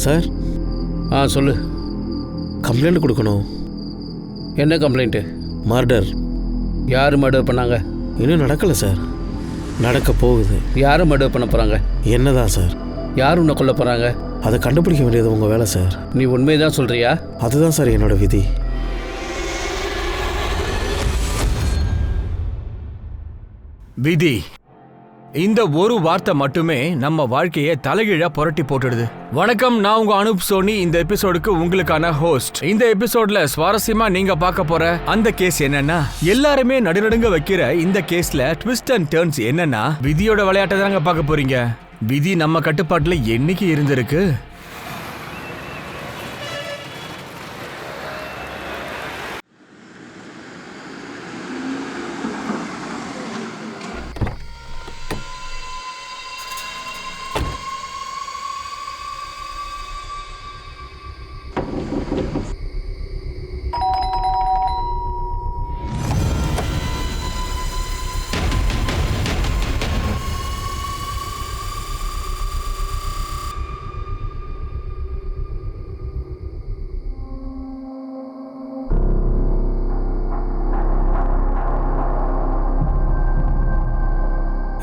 Sir. சொல்லு. Complaint கொடுக்கணும். என்ன கம்ப்ளைண்ட்டு? மர்டர். யார் மர்டர் பண்ணாங்க? இன்னும் நடக்கலை சார், நடக்க போகுது. யார் மர்டர் பண்ண போகிறாங்க? என்னதான் சார்? யார் உன்னை கொல்ல போகிறாங்க? அதை கண்டுபிடிக்க வேண்டியது உங்கள் வேலை சார். நீ உண்மையை தான் சொல்கிறியா? அதுதான் சார் என்னோட விதி. விதி, இந்த ஒரு வார்த்தை மட்டுமே நம்ம வாழ்க்கையை தலைகீழா புரட்டி போட்டுடுது. வணக்கம், நான் உங்க அனுப் சோனி. இந்த எபிசோடுக்கு உங்களுக்கான ஹோஸ்ட். இந்த எபிசோட்ல சுவாரஸ்யமா நீங்க பார்க்க போற அந்த கேஸ் என்னன்னா, எல்லாருமே நடுநடுங்க வைக்கிற இந்த கேஸ்ல ட்விஸ்ட் அண்ட் டர்ன்ஸ் என்னன்னா, விதியோட விளையாட்டை தாங்க பார்க்க போறீங்க. விதி நம்ம கட்டுப்பாட்டுல என்னைக்கு இருந்திருக்கு?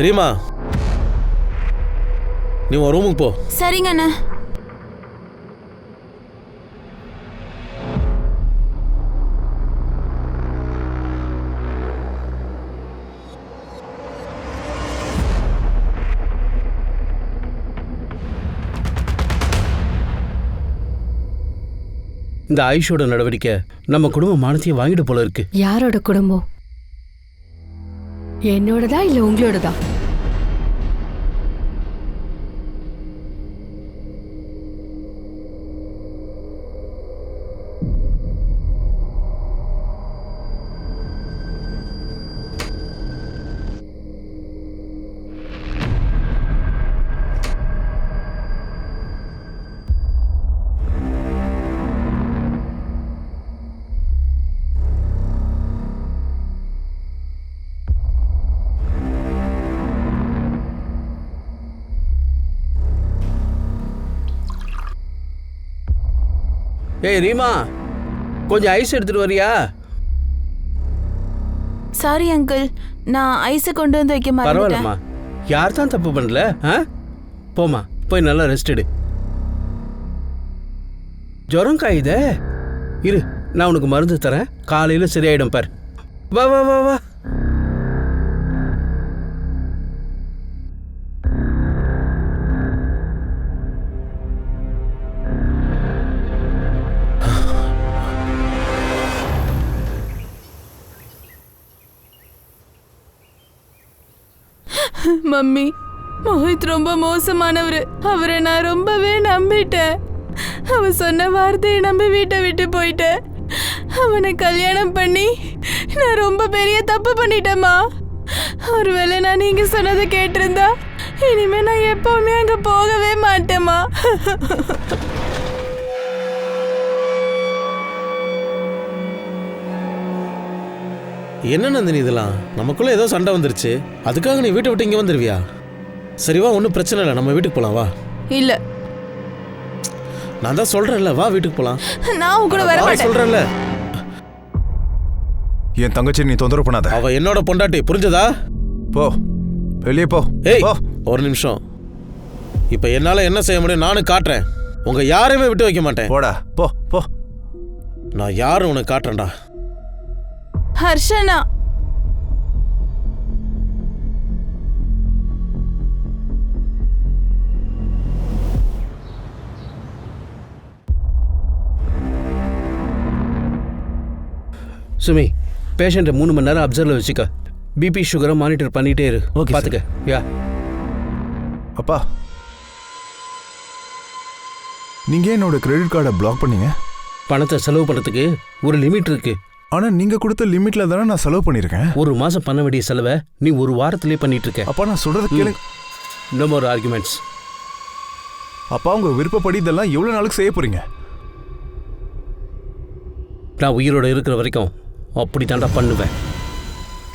ரீமா, நீ உன் ரூமுக்கு போ. சரிங்க அண்ணா. இந்த ஆயுஷோட நடவடிக்கை நம்ம குடும்ப மானத்தையும் வாங்கிட்டு போல இருக்கு. யாரோட குடும்பம்? என்னோடதா இல்ல உங்களோடதா? ஏய் ரீமா, கொஞ்சம் ஐஸ் எடுத்துட்டு வரியா? சாரி அங்கிள், நான் ஐஸை கொண்டு வந்து வைக்க மறந்துட்டேன். பரவாயில்லம்மா, யார் தான் தப்பு பண்ணல. போமா, போய் நல்லா ரெஸ்ட் எடு. ஜுரம் காயுதே, இரு நான் உனக்கு மருந்து தரேன், காலையில் சரியாயிடும் பார். வா வா வா வா. மம்மி, மோஹித் ரொம்ப மோசமானவர். அவரை நான் ரொம்பவே நம்பிட்டேன். அவன் சொன்ன வார்த்தையை நம்பி வீட்டை விட்டு போயிட்டேன். அவனை கல்யாணம் பண்ணி நான் ரொம்ப பெரிய தப்பு பண்ணிட்டேம்மா. ஒருவேளை நான் நீங்க சொன்னதை கேட்டிருந்தா இனிமே நான் எப்பவுமே அங்க போகவே மாட்டேம்மா. என்ன நந்தினி இதெல்லாம்? நமக்குள்ள ஏதோ சண்டை வந்துருச்சு, அதுக்காக நீ வீட்டை விட்டு இங்கே வந்துருவியா? சரிவா, ஒன்றும் பிரச்சனை இல்லை, நம்ம வீட்டுக்கு போகலாம் வா. இல்ல, நான் தான் சொல்றேன்ல, வா வீட்டுக்கு போகலாம். நான் உன் கூட வர மாட்டேன். சொல்றேன்ல, என் தங்கச்சி நீ தொந்தரவு பண்ணாத. அவ என்னோட பொண்டாட்டி, புரிஞ்சதா? போ, வெளியே போ. ஏய், ஒரு நிமிஷம். இப்ப என்னால என்ன செய்ய முடியும் நானும் காட்டுறேன். உங்க யாரையுமே விட்டு வைக்க மாட்டேன். போடா, போ போ. நான் யாரும் உனக்கு காட்டுறேன்டா. ஹர்ஷனா, சுமி, பேஷண்ட்டை 3 மணி நேரம் அப்சர்வில் வச்சுக்க. பிபி சுகரை மானிட்டர் பண்ணிட்டே இரு. ஓகே, பார்த்துக்க. யா அப்பா, நீங்க என்னோட கிரெடிட் கார்டை பிளாக் பண்ணீங்க? பணத்தை செலவு பண்ணுறதுக்கு ஒரு லிமிட் இருக்கு. ஆனா நீங்க கொடுத்த லிமிட்ல தானே நான் செலவு பண்ணிருக்கேன். ஒரு மாசம் பண்ண வேண்டிய செலவை நீ ஒரு வாரத்திலே பண்ணிட்டு இருக்க. அப்பா, நான் சொல்றது கேளு. No more arguments. அப்பா, உங்க விருப்பப்படி இதெல்லாம் எவ்வளவு நாளுக்கு செய்ய போறீங்க? நான் உயிரோட இருக்கிற வரைக்கும் அப்படி தாண்டா பண்ணுவேன்.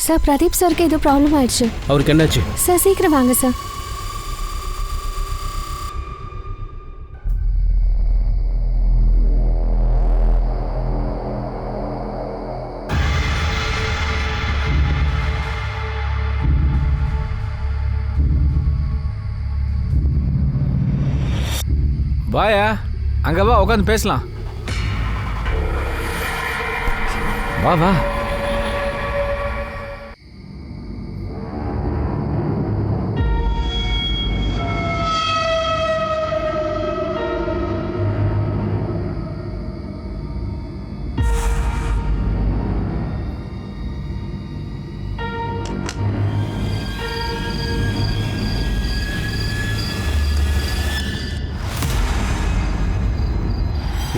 சார், பிரதீப் சாருக்கு ஏதோ ப்ராப்ளம் ஆயிடுச்சு. அவருக்கு என்னாச்சு? சார், சீக்கிரம் வாங்க சார். வாயா, அங்க வா, உட்காந்து பேசலாம். வா வா.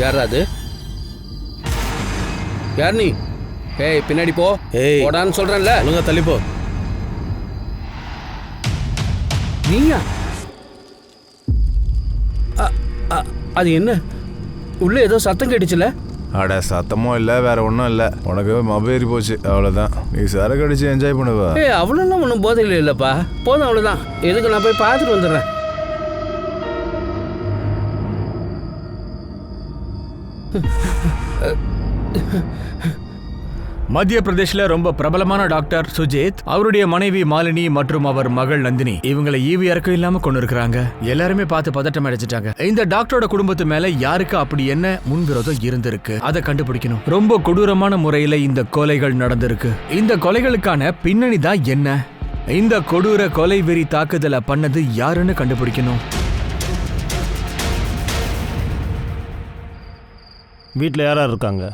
யாரா அது? யார் நீ? ஏய் பின்னாடி போ. ஏய். போடான்னு சொல்றேன்ல. ஒழுங்கா தள்ளிப்போ. நீயா? அது என்ன? உள்ள ஏதோ சத்தம் கேட்டுச்சுல? அட சத்தமும் இல்லை, வேற ஒன்றும் இல்லை. உனக்கு மொபைல் போச்சு, அவ்வளோதான். நீ சரக்கு அடிச்சு என்ஜாய் பண்ணுவா. ஏய் அவ்வளோலாம் ஒன்றும் போதையில் இல்லைப்பா. போதும், அவ்வளோதான். எதுக்கு நான் போய் பார்த்துட்டு வந்துடுறேன். மத்திய பிரதேஷ்ல ரொம்ப பிரபலமான டாக்டர் சுஜித், அவருடைய மனைவி மாலினி மற்றும் அவர் மகள் நந்தினி இவங்களை ஈவு இறக்கம் இல்லாம கொண்டு இருக்கிறாங்க. எல்லாருமே பார்த்து பதட்டம் அடைச்சிட்டாங்க. இந்த டாக்டரோட குடும்பத்து மேல யாருக்கு அப்படி என்ன முன்விரோதம் இருந்திருக்கு, அதை கண்டுபிடிக்கணும். ரொம்ப கொடூரமான முறையில இந்த கொலைகள் நடந்திருக்கு. இந்த கொலைகளுக்கான பின்னணி தான் என்ன? இந்த கொடூர கொலை வெறி தாக்குதலை பண்ணது யாருன்னு கண்டுபிடிக்கணும். வீட்டில் யாரார் இருக்காங்க?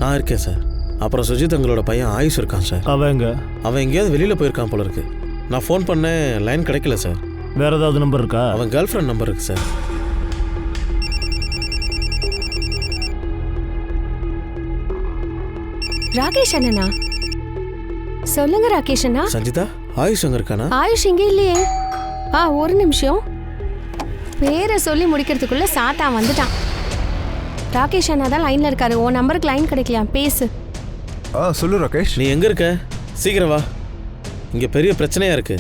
நான் இருக்கேன் சார். அப்புறம் சுஜித் எங்களோட பையன் ஆயுஷ் இருக்கான் சார். அவங்க அவன் எங்கேயாவது வெளியில் போயிருக்கான் போல இருக்கு. நான் ஃபோன் பண்ணேன், லைன் கிடைக்கல சார். வேற ஏதாவது நம்பர் இருக்கா? அவன் கேர்ள் ஃப்ரெண்ட் நம்பர் இருக்கு சார். ராகேஷ் அண்ணனா? சொல்லுங்க ராகேஷ் அண்ணா. சஞ்சிதா, ஆயுஷ் அங்கே இருக்கானா? ஆயுஷ் இங்கே இல்லையே. ஒரு நிமிஷம். பேரை சொல்லி முடிக்கிறதுக்குள்ள சாத்தா வந்துட்டான். ராகேஷ் அண்ணா தான் லைன்ல இருக்காரு. உன் நம்பருக்கு லைன் கிடைக்கலையா? பேசு. சொல்லு ராகேஷ். நீ எங்கே இருக்க? சீக்கிரம் வா. இங்கே பெரிய பிரச்சனையா இருக்கு.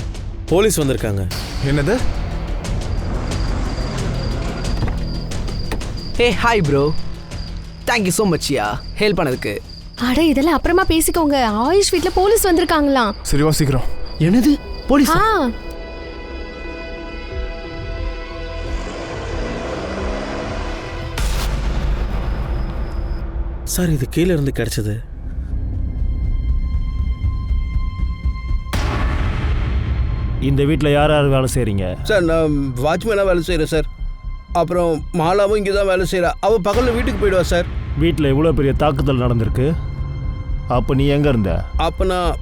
போலீஸ் வந்திருக்காங்க. என்னது? Hey hi bro, thank you so much யா ஹெல்ப் பண்ணதுக்கு. அட இதெல்லாம் அப்புறமா பேசிக்கோங்க. ஆயுஷ் வீட்டில் போலீஸ் வந்திருக்காங்களாம். சரி வா சீக்கிரம். என்னது போலீஸ்? சார் இது கீழே இருந்து கிடைச்சது. இந்த வீட்டில் யார் யார் வேலை செய்கிறீங்க? சார் நான் வாட்ச்மேனாக வேலை செய்கிறேன் சார். அப்புறம் மாலாவும் இங்கே தான் வேலை செய்கிறா. அவள் பகலில் வீட்டுக்கு போயிடுவா சார். வீட்டில் இவ்வளோ பெரிய தாக்குதல் நடந்திருக்கு. அப்போ நீ எங்கே இருந்த? அப்போ நான்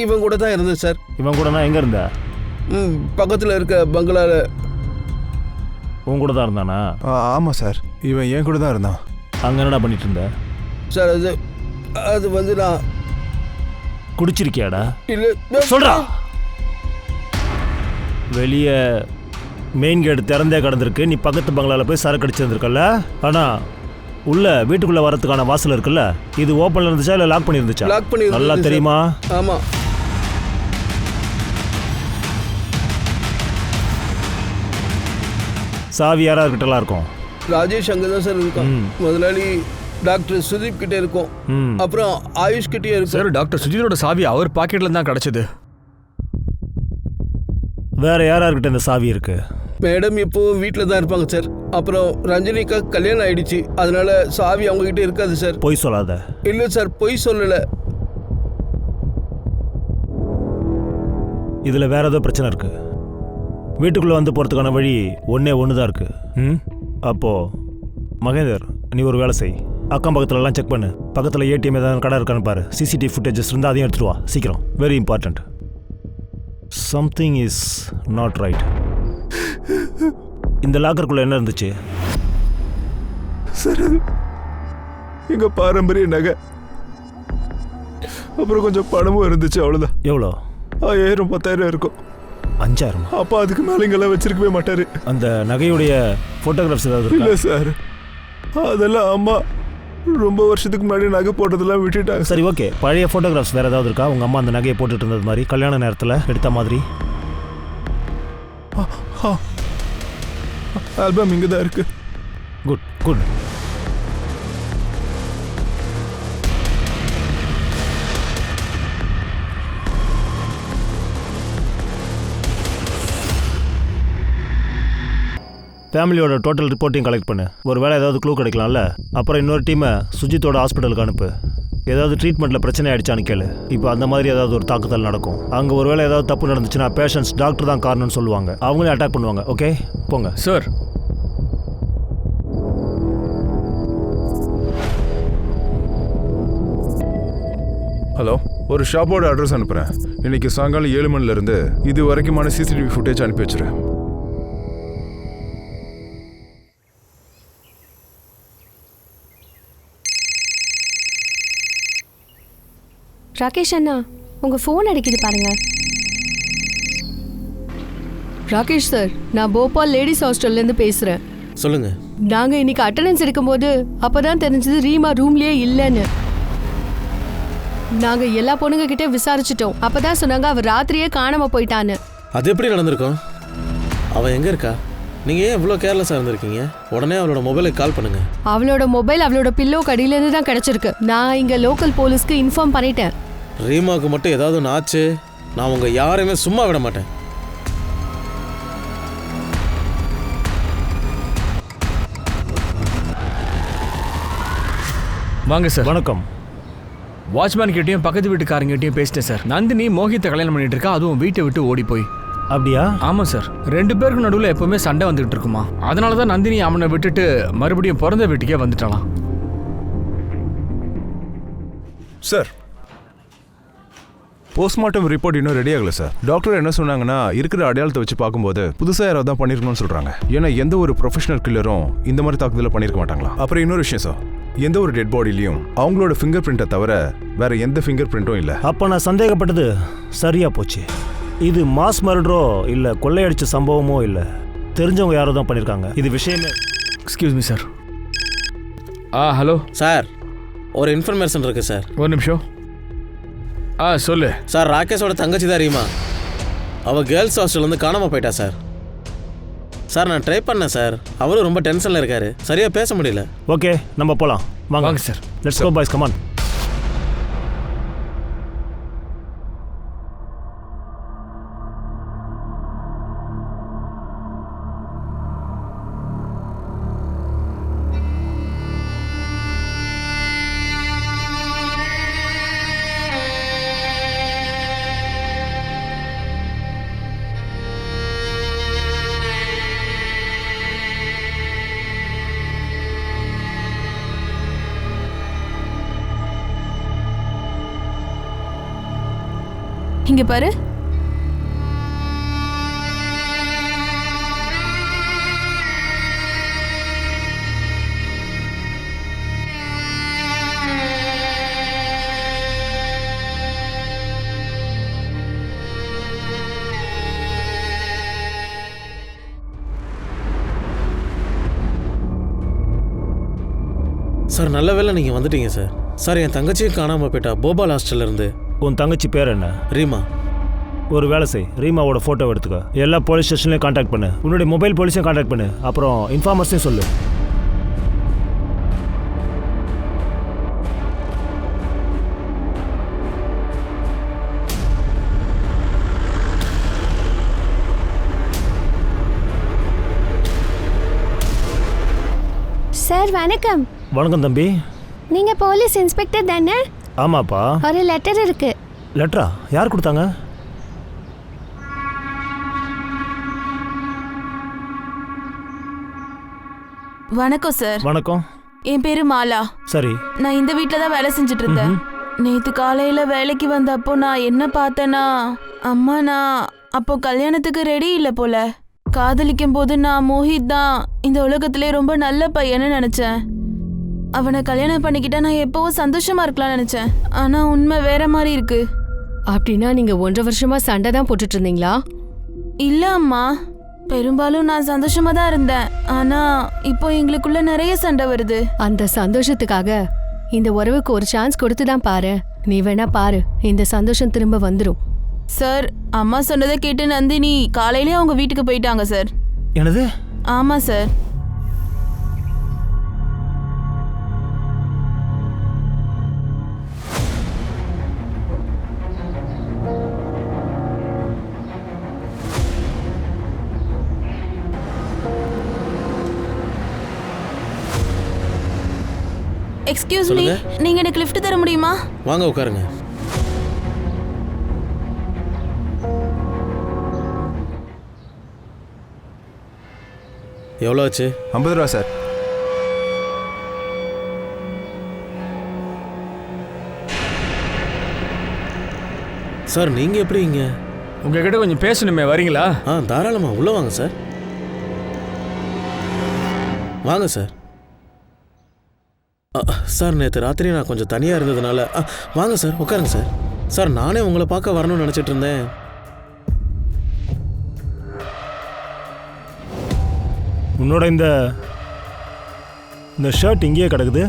இவன் கூட தான் இருந்தேன் சார். இவன் கூட நான் எங்கே இருந்த? பக்கத்தில் இருக்க பங்களாவில். உன் கூட தான் இருந்தானா? ஆமாம் சார், இவன் என் கூட தான் இருந்தான். அங்கே என்னடா பண்ணிட்டு இருந்த? சார் அது வந்து நான் குடிச்சிருக்கியாடா? இல்லை சொல்கிறா. வெளியே மெயின் கேட் திறந்தே கிடந்திருக்கு. நீ பக்கத்து பங்களாவில் போய் சரக்கு அடிச்சிருந்துருக்கல. ஆனால் உள்ள வீட்டுக்குள்ளே வரதுக்கான வாசல் இருக்குல்ல, இது ஓப்பனில் இருந்துச்சா இல்லை லாக் பண்ணியிருந்துச்சா? லாக் பண்ணி நல்லா தெரியுமா? ஆமாம். சாவி யாராருக்கிட்டலாம் இருக்கும்? ராஜேஷ் அங்கே தான் சார் இருக்கும். முதலாளி டாக்டர் சுதீப் கிட்டே இருக்கும். அப்புறம் ஆயுஷ் கிட்டே இருக்கும். சார் டாக்டர் சுஜித்தோட சாவி அவர் பாக்கெட்ல தான் கிடைச்சது. வேற யாராருக்கிட்ட இந்த சாவி இருக்கு? மேடம் இப்போ வீட்டில் தான் இருப்பாங்க சார். அப்புறம் ரஞ்சனிக்கா கல்யாணம் ஆயிடுச்சு, அதனால சாவி அவங்க கிட்ட இருக்காது சார். பொய் சொல்லாத. இல்லை சார், பொய் சொல்லலை. இதில் வேற ஏதோ பிரச்சனை இருக்கு. வீட்டுக்குள்ளே வந்து போகிறதுக்கான வழி ஒன்று தான் இருக்கு. அப்போது மகேந்தர், நீ ஒரு வேலை செய். அக்கம் பக்கத்துலலாம் செக் பண்ணு. பக்கத்தில் ஏடிஎம் ஏதாவது கடை இருக்கான்னு பாரு. சிசிடிவி ஃபுட்டேஜஸ் இருந்தால் அதையும் எடுத்துட்டு வா சீக்கிரம். Very important. Something is not right. இந்த லாக்கருக்குள்ளே என்ன இருந்துச்சு? சார் எங்கள் பாரம்பரிய நகை, அப்புறம் கொஞ்சம் பணமும் இருந்துச்சு, அவ்வளோதான். எவ்வளோ? 5000 10,000 இருக்கும். 5000? அப்பா அதுக்கு மேலே இங்கெல்லாம் வச்சிருக்கவே மாட்டார். அந்த நகையுடைய ஃபோட்டோகிராஃப்ஸ் ஏதாவது இல்லை இருக்கா? சார், அதெல்லாம் அம்மா ரொம்ப வருஷத்துக்கு முன்னாடி நகை போட்டதெல்லாம் விட்டுட்டாங்க. சரி ஓகே, பழைய ஃபோட்டோகிராஃப்ஸ் வேறு ஏதாவது இருக்கா? உங்கள் அம்மா அந்த நகையை போட்டுட்டு இருந்தது மாதிரி, கல்யாண நேரத்தில் எடுத்த மாதிரி? ஆல்பம் இங்கே தான் இருக்கு. Good good. ஃபேமிலியோட டோட்டல் ரிப்போர்ட்டையும் கலெக்ட் பண்ணு. ஒரு வேளை ஏதாவது க்ளூ கிடைக்கலாம்ல. அப்புறம் இன்னொரு டீமை சுஜித்தோட ஹாஸ்பிட்டலுக்கு அனுப்பு. ஏதாவது ட்ரீட்மெண்ட்டில் பிரச்சனை ஆகிடுச்சான்னு கேளு. இப்போ அந்த மாதிரி ஏதாவது ஒரு தாக்குதல் நடக்கும். அங்கே ஒரு வேளை ஏதாவது தப்பு நடந்துச்சுன்னா பேஷண்ட்ஸ் டாக்டர் தான் காரணம்னு சொல்லுவாங்க. அவங்களே அட்டாக் பண்ணுவாங்க. ஓகே, போங்க சார். ஹலோ, ஒரு ஷாப்போட அட்ரஸ் அனுப்புகிறேன். இன்னைக்கு சாயங்காலம் 7 மணிலேருந்து இது வரைக்குமான சிசிடிவி ஃபுட்டேஜ் அனுப்பி வச்சுறேன். ராகேஷ் அண்ணா, உங்க ஃபோன் அடிக்குது பாருங்க. ராகேஷ் சார், நான் போபால் லேடிஸ் ஹாஸ்டல்லேருந்து பேசுகிறேன். சொல்லுங்க. நாங்கள் இன்னைக்கு அட்டண்டன்ஸ் எடுக்கும்போது அப்பதான் தெரிஞ்சது ரீமா ரூம்லேயே இல்லைன்னு. நாங்கள் எல்லா பொண்ணுங்க கிட்டே விசாரிச்சிட்டோம். அப்பதான் சொன்னாங்க அவ ராத்திரியே காணாம போயிட்டான்னு. அது எப்படி நடந்திருக்கும்? அவள் எங்கே இருக்கா? நீங்கள் ஏன் இவ்வளோ கேர்லெஸ்ஸாக இருந்திருக்கீங்க? உடனே அவளோட மொபைலுக்கு கால் பண்ணுங்க. அவளோட மொபைல் அவளோட பில்லோ கடியிலேருந்து தான் கிடைச்சிருக்கு. நான் இங்கே லோக்கல் போலீஸ்க்கு இன்ஃபார்ம் பண்ணிட்டேன். ரீமாவுக்கு மட்டும் ஏதாவது ஒன்று ஆச்சு, நான் உங்கள் யாரையுமே சும்மா விட மாட்டேன். வாங்க சார். வணக்கம். வாட்ச்மேன் கிட்டயும் பக்கத்து வீட்டுக்காரங்கிட்டையும் பேசிட்டேன் சார். நந்தினி மோகித்தை கல்யாணம் பண்ணிட்டு இருக்கா, அதுவும் வீட்டை விட்டு ஓடி போய். அப்படியா? ஆமாம் சார். 2 பேருக்கு நடுவில் எப்பவுமே சண்டை வந்துகிட்டு இருக்குமா. அதனால தான் நந்தினி அவனை விட்டுட்டு மறுபடியும் பிறந்த வீட்டுக்கே வந்துட்டாலாம். சார், போஸ்ட்மார்ட்டம் ரிப்போர்ட் இன்னும் ரெடி ஆகல சார். டாக்டர் என்ன சொன்னாங்கன்னா, இருக்கிற அடையாளத்தை வச்சு பார்க்கும்போது புதுசாக யாராவது தான் பண்ணியிருக்கணும்னு சொல்கிறாங்க. ஏன்னா எந்த ஒரு ப்ரொஃபஷனல் கில்லரும் இந்த மாதிரி தாக்குதலை பண்ணியிருக்க மாட்டாங்களா. அப்புறம் இன்னொரு விஷயம் சார், எந்த ஒரு டெட் பாடிலையும் அவங்களோட ஃபிங்கர் பிரிண்ட்டை தவிர வேற எந்த ஃபிங்கர் பிரிண்ட்டும் இல்லை. அப்போ நான் சந்தேகப்பட்டது சரியா போச்சு. இது மாஸ் மர்டரோ இல்லை கொள்ளையடிச்ச சம்பவமோ இல்லை, தெரிஞ்சவங்க யாரோ தான் பண்ணியிருக்காங்க. இது விஷயமே. Excuse me sir. Hello sir, ஒரு இன்ஃபர்மேஷன் இருக்குது சார். ஒரு நிமிஷம். சொல்லு சார். ராகேஷோட தங்கச்சி தான் ரீமா. அவள் கேர்ள்ஸ் ஹாஸ்டல்லேருந்து காணாமல் போயிட்டா சார். சார், நான் ட்ரை பண்ணேன் சார். அவரும் ரொம்ப டென்ஷனில் இருக்காரு, சரியாக பேச முடியல. ஓகே, நம்ம போகலாம். வாங்க sir. Let's go boys, come on. இங்க பாரு. சார், நல்ல வேளை நீங்கள் வந்துட்டீங்க சார். சார், என் தங்கச்சியும் காணாமல் போயிட்டா போபால் ஹாஸ்டல்லேருந்து. உன் தங்கச்சி பேர் என்ன? ரீமா. ஒரு வேலை செய், ரீமாவோட ஃபோட்டோ எடுத்துக்க. எல்லா போலீஸ் ஸ்டேஷன்லையும் கான்டாக்ட் பண்ணு. உன்னுடைய மொபைல் போலீஸையும் கான்டாக்ட் பண்ணு. அப்புறம் இன்ஃபார்மர்ஸையும் சொல்லு. சார் வணக்கம். வணக்கம் தம்பி. நீங்க போலீஸ் இன்ஸ்பெக்டர் தானே? ஆமாப்பா. ஒரு லெட்டர் இருக்கு. லெட்டரா? யார் கொடுத்தாங்க? வணக்கம் சார். வணக்கம். என் பேரு மாலா. சரி. நான் இந்த வீட்டில் தான் வேலை செஞ்சுட்டு இருந்தேன். நேற்று காலையில் வேலைக்கு வந்தப்போ நான் என்ன பார்த்தேன்னா, அம்மா நான் அப்போ கல்யாணத்துக்கு ரெடி இல்லை போல. காதலிக்கும் போது நான் மோஹித் தான் இந்த உலகத்திலே ரொம்ப நல்ல பையன்னு நினச்சேன். அவனை கல்யாணம் பண்ணிக்கிட்டா நான் எப்போவும் சந்தோஷமா இருக்கலாம்னு நினச்சேன். ஆனால் உண்மை வேற மாதிரி இருக்கு. அப்படின்னா நீங்க 1.5 வருஷமா சண்டை தான் போட்டுட்டு இருந்தீங்களா? இல்லை அம்மா, பெரும்பாலும் நான் சந்தோஷமா தான் இருந்தேன். ஆனால் இப்போ எங்களுக்குள்ள நிறைய சண்டை வருது. அந்த சந்தோஷத்துக்காக இந்த உறவுக்கு ஒரு சான்ஸ் கொடுத்து தான் பாரு. நீ வேணா பாரு, இந்த சந்தோஷம் திரும்ப வந்துடும். சார், அம்மா சொன்னதை கேட்டு நந்தினி காலையிலே அவங்க வீட்டுக்கு போயிட்டாங்க சார். என்னது? ஆமாம் சார். எக்ஸ்கியூஸ் மீ, சொல்லுங்க. நீங்க எனக்கு லிஃப்ட் தர முடியுமா? வாங்க உட்காருங்க. எவ்வளோ ஆச்சு? 50 ரூபா சார். சார் நீங்கள் எப்படி இங்கே? உங்ககிட்ட கொஞ்சம் பேசணுமே, வரீங்களா? தாராளமாக உள்ளே வாங்க சார். வாங்க சார். சார் நேற்று ராத்திரி நான் கொஞ்சம் தனியாக இருந்ததுனால வாங்க சார் உட்காருங்க சார். சார் நானே உங்களை பார்க்க வரணும்னு நினச்சிட்டு இருந்தேன். உன்னோட இந்த ஷர்ட் இங்கேயே கிடக்குது.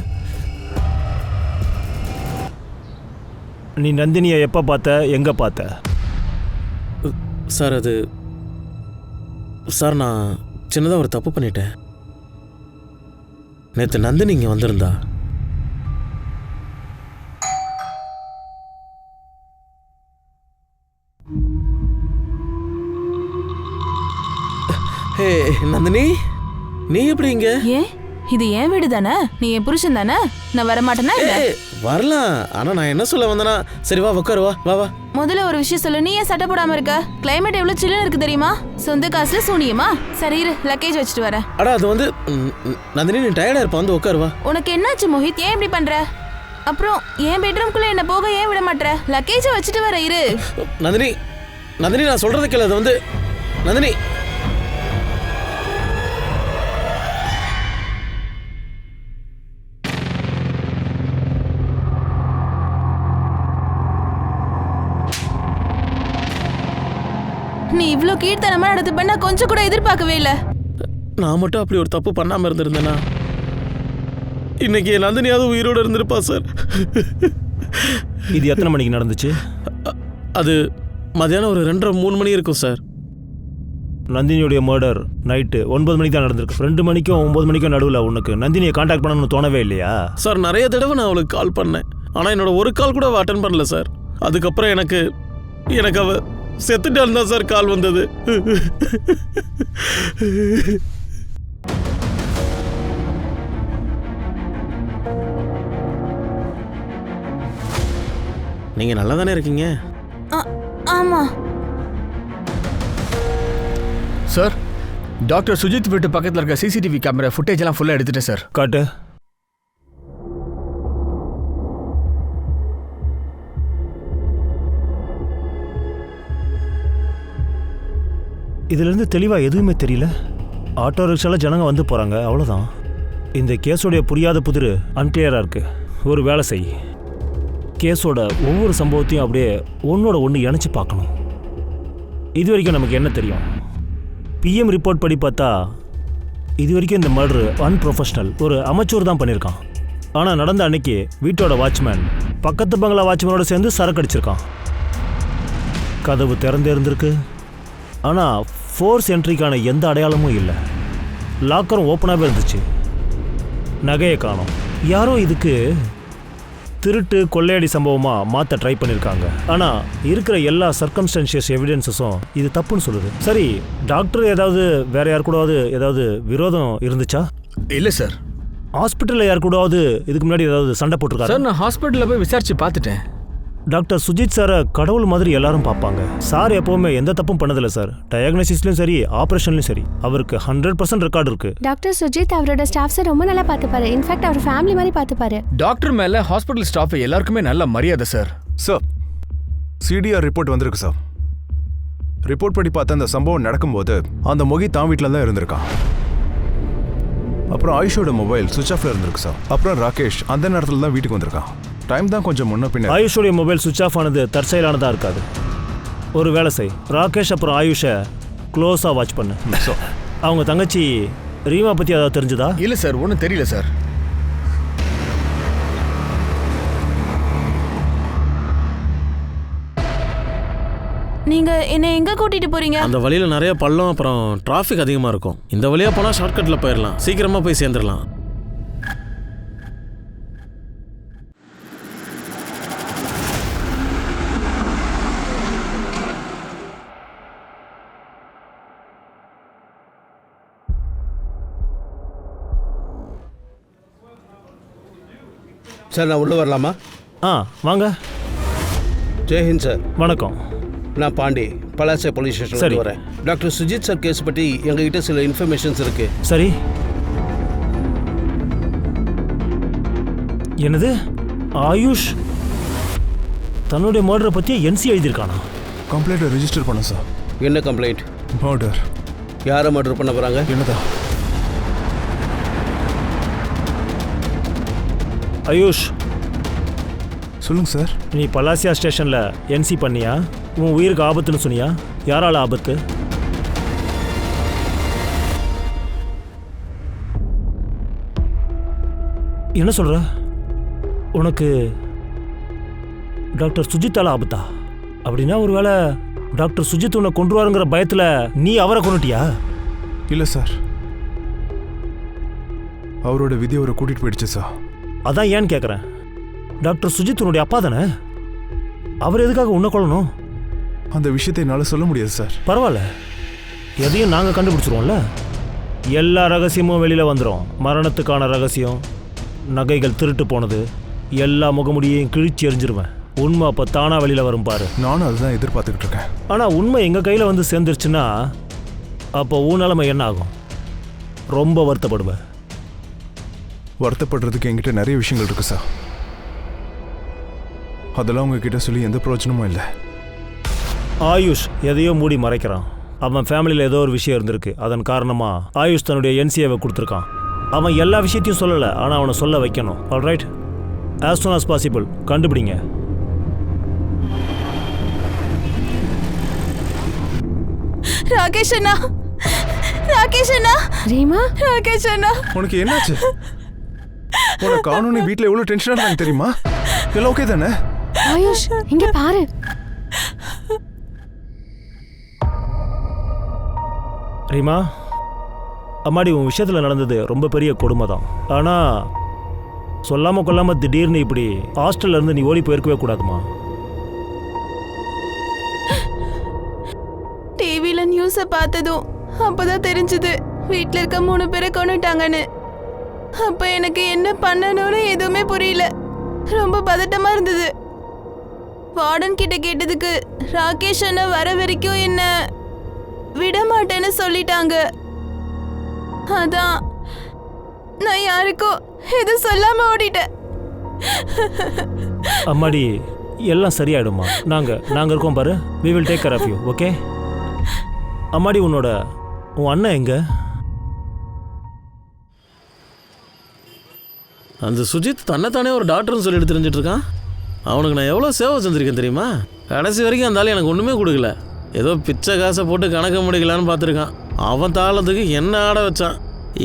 நீ நந்தினியை எப்போ பார்த்த, எங்கே பார்த்த? சார் அது சார் நான் சின்னதாக ஒரு தப்பு பண்ணிட்டேன். நேற்று நந்தினி இங்கே வந்திருந்தா. ஹே நந்தினி, நீ எப்படி இங்க? ஏன் இது என் வீடு தானே, நீ என் புருஷன் தானே, நான் வரமாட்டேனா இல்ல? வரலாம், ஆனா நான் என்ன சொல்ல வந்தேன்னா, சரி வா உட்காரு, வா வா வா. முதல்ல ஒரு விஷயம் சொல்லு, நீ ஏன் சட்டை போடாம இருக்க? கிளைமேட் எவ்வளவு சில்லுன்னு இருக்கு தெரியுமா? சொந்த காசுல சூனியமா? சரி இரு, லக்கேஜ் வச்சுட்டு வரேன். அடா அது வந்து நந்தினி நீ டயர்டா இருப்ப, வந்து உட்காரு வா. உனக்கு என்னாச்சு மோஹித், ஏன் இப்படி பண்ற? அப்புறம் என் பெட்ரூம்குள்ள என்ன போக ஏன் விட மாட்டற? லக்கேஜ் வச்சுட்டு வர இரு. நந்தினி நந்தினி நான் சொல்றது கேளு. அது வந்து நந்தினி நீ இவ்ளோ கீழ்த்தனமா நடந்து பண்ண கொஞ்சம் கூட எதிர்பார்க்கவே இல்ல. நான் மட்டும் அப்படி ஒரு தப்பு பண்ணாம இருந்திருந்தேனா இன்னைக்கு நந்தினியாவது உயிரோட இருந்திருப்பா சார். இது எத்தனை மணிக்கு நடந்துச்சு? அது மதியானம் ஒரு 2:30-3 மணி இருக்கும் சார். நந்தினியுடைய மர்டர் நைட்டு 9 மணிக்கு தான் நடந்திருக்கு. 2 மணிக்கும் 9 மணிக்கும் நடுவில் உனக்கு நந்தினியை காண்டாக்ட் பண்ணணும்னு தோணவே இல்லையா? சார் நிறைய தடவை நான் அவளுக்கு கால் பண்ணேன், ஆனால் என்னோட ஒரு கால் கூட அவள் அட்டன் பண்ணல சார். அதுக்கப்புறம் எனக்கு அவ செத்துட்டான்னு தான் சார் கால் வந்தது. நீங்க நல்லா தானே இருக்கீங்க? ஆமா சார், டாக்டர் சுஜித் வீட்டு பக்கத்தில் இருக்க சிசிடிவி கேமரா ஃபுட்டேஜ் எல்லாம் ஃபுல்லாக எடுத்துட்டேன் சார். காட்டு. இதிலிருந்து தெளிவாக எதுவுமே தெரியல. ஆட்டோ ரிக்ஷாவில் ஜனங்க வந்து போகிறாங்க, அவ்வளோதான். இந்த கேஸோடைய புரியாத புதிர் அன்கிளியராக இருக்குது. ஒரு வேலை செய், கேஸோட ஒவ்வொரு சம்பவத்தையும் அப்படியே ஒன்றோட ஒன்று இணைச்சி பார்க்கணும். இது வரைக்கும் நமக்கு என்ன தெரியும்? பிஎம் ரிப்போர்ட் படி பார்த்தா இது வரைக்கும் இந்த மர்டர் அன்ப்ரொஃபஷனல், ஒரு அமைச்சூர் தான் பண்ணியிருக்கான். ஆனால் நடந்த அன்னைக்கு வீட்டோட வாட்ச்மேன் பக்கத்து பங்களா வாட்ச்மேனோட சேர்ந்து சரக்கு அடிச்சிருக்கான். கதவு திறந்தே இருந்திருக்கு, ஆனால் ஃபோர்ஸ் என்ட்ரிக்கான எந்த அடையாளமும் இல்லை. லாக்கரும் ஓப்பனாகவே இருந்துச்சு. நகையை காணோம். யாரோ இதுக்கு திருட்டு கொள்ளையடி சம்பவமாக மாற்ற ட்ரை பண்ணியிருக்காங்க. ஆனால் இருக்கிற எல்லா சர்க்கம்ஸ்டன்ஷியஸ் எவிடன்ஸஸும் இது தப்புன்னு சொல்லுது. சரி, டாக்டர் ஏதாவது வேற யார் கூடவாவது ஏதாவது விரோதம் இருந்துச்சா? இல்லை சார். ஹாஸ்பிட்டலில் யார் கூடவாவது இதுக்கு முன்னாடி ஏதாவது சண்டை போட்டிருக்காரு? சார், நான் ஹாஸ்பிட்டலில் போய் விசாரிச்சு பார்த்துட்டேன். டாக்டர் சுஜித் சாரை கடவுள் மாதிரி எல்லாரும் பார்ப்பாங்க. சார் எப்போவுமே எந்த தப்பும் பண்ணதில்லை சார். டயக்னோசிஸ்லையும் சரி, ஆப்ரேஷன்லையும் சரி அவருக்கு 100% ரெக்கார்டு இருக்கு. டாக்டர் சுஜித் அவரோட ஸ்டாஃப்ஸை ரொம்ப நல்லா பார்த்துப்பாரு. இன்ஃபேக்ட் அவர் ஃபேமிலி மாதிரி பார்த்துப்பாரு. டாக்டர் மேலே ஹாஸ்பிட்டல் ஸ்டாஃப் எல்லாருக்குமே நல்ல மரியாதை சார். சார், சிடிஆர் ரிப்போர்ட் வந்திருக்கு சார். ரிப்போர்ட் படி பார்த்தா அந்த சம்பவம் நடக்கும்போது அந்த மொகி தான் வீட்டில் தான் இருந்திருக்கான். அப்புறம் ஆயுஷோட மொபைல் சுவிச் ஆஃப்ல இருந்திருக்கு சார். அப்புறம் ராகேஷ் அந்த நேரத்தில் தான் வீட்டுக்கு வந்திருக்கான். டைம் தான் கொஞ்சம் முன்ன பின்ன. ஆயுஷோடைய மொபைல் சுவிச் ஆஃப் ஆனது தற்செயலானதாக இருக்காது. ஒரு வேலை செய், ராகேஷ் அப்புறம் ஆயுஷை க்ளோஸாக வாட்ச் பண்ணு. அவங்க தங்கச்சி ரீமா பற்றி ஏதாவது தெரிஞ்சுதா? இல்லை சார், ஒன்றும் தெரியல சார். நீங்க என்ன எங்க கூட்டிட்டு போறீங்க? அந்த வழியில நிறைய பள்ளம், அப்புறம் டிராஃபிக் அதிகமா இருக்கும். இந்த வழியா போனா ஷார்ட்கட்ல போயிடலாம், சீக்கிரமா போய் சேர்ந்துடலாம். சார் நான் உள்ளே வரலாமா? ஆ வாங்க. ஜெய்ஹிந்த் சார். வணக்கம். நான் பாண்டி, பலாசே போலீஸ் சரி. ஸ்டேஷன் வரேன். டாக்டர் சுஜித் சார் கேஸ் பற்றி எங்ககிட்ட சில இன்ஃபர்மேஷன்ஸ் இருக்கு. சரி. என்னது? ஆயுஷ் தன்னுடைய மர்டரை பற்றி என்சி எழுதியிருக்கானா? கம்ப்ளைண்ட்டை ரெஜிஸ்டர் பண்ண சார். என்ன கம்ப்ளைண்ட்? மர்டர். யாரை மர்டர் பண்ண போகிறாங்க? என்னதா? ஆயுஷ், சொல்லுங்க சார். நீ பலாசியா ஸ்டேஷனில் என்சி பண்ணியா? உன் உயிருக்கு ஆபத்துன்னு சொன்னியா? யாரால ஆபத்து? என்ன சொல்ற? உனக்கு டாக்டர் சுஜித்தால ஆபத்தா? அப்படின்னா ஒருவேளை டாக்டர் சுஜித் உன்னை கொண்டுருவாருங்கிற பயத்தில் நீ அவரை கொண்டுட்டியா? இல்லை சார், அவரோட விதி அவரை கூட்டிகிட்டு போயிடுச்சு சார். அதான் ஏன்னு கேட்குறேன். டாக்டர் சுஜித் உன்னுடைய அப்பா தானே? அவர் எதுக்காக உன்னை கொள்ளணும்? அந்த விஷயத்தை என்னால் சொல்ல முடியாது சார். பரவாயில்ல, எதையும் நாங்கள் கண்டுபிடிச்சிருவோம்ல. எல்லா ரகசியமும் வெளியில் வந்துடும். மரணத்துக்கான ரகசியம், நகைகள் திருட்டு போனது, எல்லா முகமுடியையும் கிழிச்சு எறிஞ்சிருவேன். உண்மை அப்போ தானாக வெளியில் வரும் பாரு. நானும் அதுதான் எதிர்பார்த்துக்கிட்டு இருக்கேன். ஆனால் உண்மை எங்கள் கையில் வந்து சேர்ந்துருச்சுன்னா அப்போ உன் நிலைமை என்ன ஆகும்? ரொம்ப வருத்தப்படுவேன். வருத்தப்படுறதுக்கு என்கிட்ட நிறைய விஷயங்கள் இருக்கு சார். அதெல்லாம் உங்ககிட்ட சொல்லி எந்த பிரயோஜனமும் இல்லை. ஆயுஷ் எதையோ மூடி மறைக்கிறான். அவன் ஃபேமிலியில் ஏதோ ஒரு விஷயம் இருந்திருக்கு. அதன் காரணமாக ஆயுஷ் தன்னுடைய என்சிஏவை கொடுத்துருக்கான். அவன் எல்லா விஷயத்தையும் சொல்லலை, ஆனால் அவனை சொல்ல வைக்கணும். Alright, as soon as possible கண்டுபிடிங்க. ராகேஷ் அண்ணா, ராகேஷ் அண்ணா, ரீமா, ராகேஷ் அண்ணா. உனக்கு என்னாச்சு? உனக்கு காணோன்னு வீட்டில் எவ்வளோ டென்ஷனாக இருந்தாங்க தெரியுமா? எல்லாம் ஓகே தானே? ஆயுஷ் இங்க பாரு. ரீமா, அம்மாடி, உன் விஷயத்தில் நடந்தது ரொம்ப பெரிய கொடுமை தான். ஆனால் சொல்லாமல் கொல்லாமல் திடீர்னு இப்படி ஹாஸ்டல்ல இருந்து நீ ஓடி போயிருக்கவே கூடாதுமா. டிவில நியூஸை பார்த்ததும் அப்பதான் தெரிஞ்சது வீட்டில் இருக்க 3 பேரை கொண்டுட்டாங்கன்னு. அப்ப எனக்கு என்ன பண்ணணும்னு எதுவுமே புரியல. ரொம்ப பதட்டமா இருந்தது. வார்டன் கிட்ட கேட்டதுக்கு ராகேஷ் அண்ணா வர வரைக்கும் என்ன விட மாட்டேன்னு சொல்லிட்டாங்க. அதான் நான் யாருக்கும் எதுவும் சொல்லாம ஓடிட்டேன். அம்மாடி, எல்லாம் சரியாயிடுமா. நாங்கள் இருக்கோம் பாரு. we will take care of you, okay? அம்மாடி, உன் அண்ணன் எங்க? அந்த சுஜித் தன்னைத்தானே ஒரு டாக்டர்னு சொல்லிட்டு தெரிஞ்சிட்டு இருக்கான். அவனுக்கு நான் எவ்வளோ சேவை செஞ்சுருக்கேன் தெரியுமா? கடைசி வரைக்கும் அந்த ஆள் எனக்கு ஒன்றுமே கொடுக்கல. ஏதோ பிச்சை காசை போட்டு கணக்க முடிக்கலான்னு பார்த்துருக்கான். அவன் தாளத்துக்கு என்ன ஆட வச்சான்.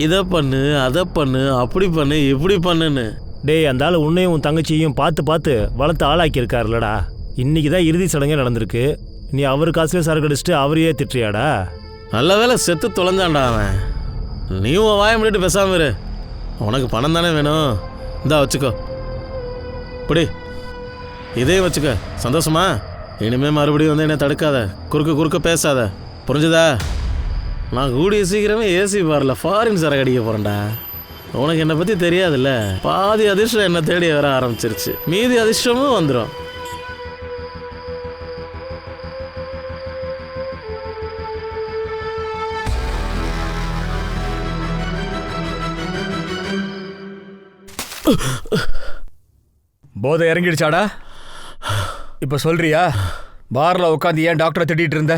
இதை பண்ணு, அதை பண்ணு, அப்படி பண்ணு, இப்படி பண்ணுன்னு. டேய், அந்த ஆள் உன்னையும் உன் தங்கச்சியையும் பார்த்து வளர்த்து ஆளாக்கியிருக்காருலடா. இன்னைக்கு தான் இறுதி சடங்கே நடந்திருக்கு. நீ அவர் காசுலேயே சரக்கு அடிச்சுட்டு அவரையே திட்டுறியாடா? நல்ல வேலை செத்து தொலைஞ்சான்டா அவன். நீயும் உன் வாயை முடிட்டு பேசாம இரு. உனக்கு பணம் தானே வேணும். இந்தா வச்சுக்கோ, இப்படி இதே வச்சுக்க. சந்தோஷமா? இனிமே மறுபடியும் வந்து என்னை தடுக்காத, குறுக்க பேசாத, புரிஞ்சுதா? நான் கூடிய சீக்கிரமே ஏசி பாரில் ஃபாரின் சரக்கு அடிக்க போகிறேன்டா. உனக்கு என்னை பற்றி தெரியாதுல்ல. பாதி அதிர்ஷ்டம் என்னை தேடி வர ஆரம்பிச்சிருச்சு. மீதி அதிர்ஷ்டமும் வந்துடும். போதை இறங்கிடுச்சாடா? இப்போ சொல்றியா? பார்ல உட்காந்து ஏன் டாக்டரை திட்டிட்டு இருந்த?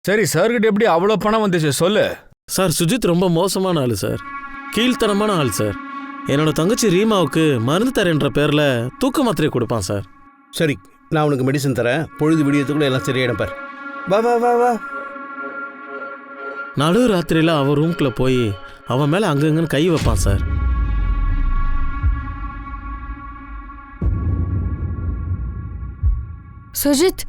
சரி, சார்கிட்ட எப்படி அவ்வளோ பணம் வந்துச்சு சொல்லு. சார், சுஜித் ரொம்ப மோசமான ஆள் சார். கீழ்த்தனமான ஆள் சார். என்னோட தங்கச்சி ரீமாவுக்கு மருந்து தரேன்ற பேரில் தூக்க மாத்திரை கொடுப்பான் சார். சரி, நான் உனக்கு மெடிசன் தரேன். பொழுது விடியத்துக்குள்ள எல்லாம் சரியாயிடும் பார். வா வா வா வா. நடு ராத்திரியில் அவன் ரூம்குள்ளே போய் அவன் மேலே அங்கங்கன்னு கை வைப்பான் சார். சுஜித்,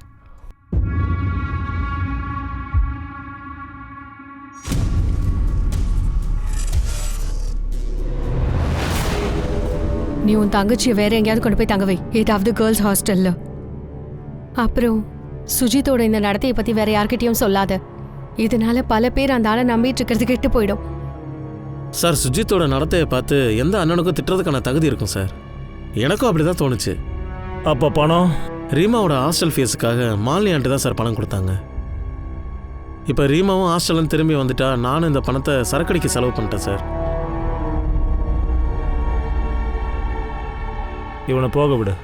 நீ உன் தங்கச்சியை வேற எங்கேயாவது கொண்டு போய் தங்க வை, ஏதாவது கேர்ள்ஸ் ஹாஸ்டல்ல. அப்புறம் சுஜித்தோட இந்த நடத்தையை பத்தி வேற யார்கிட்டயும் சொல்லாத. இதனால பல பேர் அந்த ஆளை நம்பிட்டு இருக்கிறது கெட்டு போயிடும். சார், சுஜித்தோட நடத்தையை பார்த்து எந்த அண்ணனுக்கும் திட்டுறதுக்கான தகுதி இருக்கும் சார். எனக்கும் அப்படி தான் தோணுச்சு. அப்போ பணம்? ரீமாவோட ஹாஸ்டல் ஃபீஸுக்காக மாலினி ஆண்டி தான் சார் பணம் கொடுத்தாங்க. இப்போ ரீமாவும் ஹாஸ்டல்னு திரும்பி வந்துட்டா நானும் இந்த பணத்தை சரக்கடிக்கு செலவு பண்ணிட்டேன் சார். இவனை போக விடு.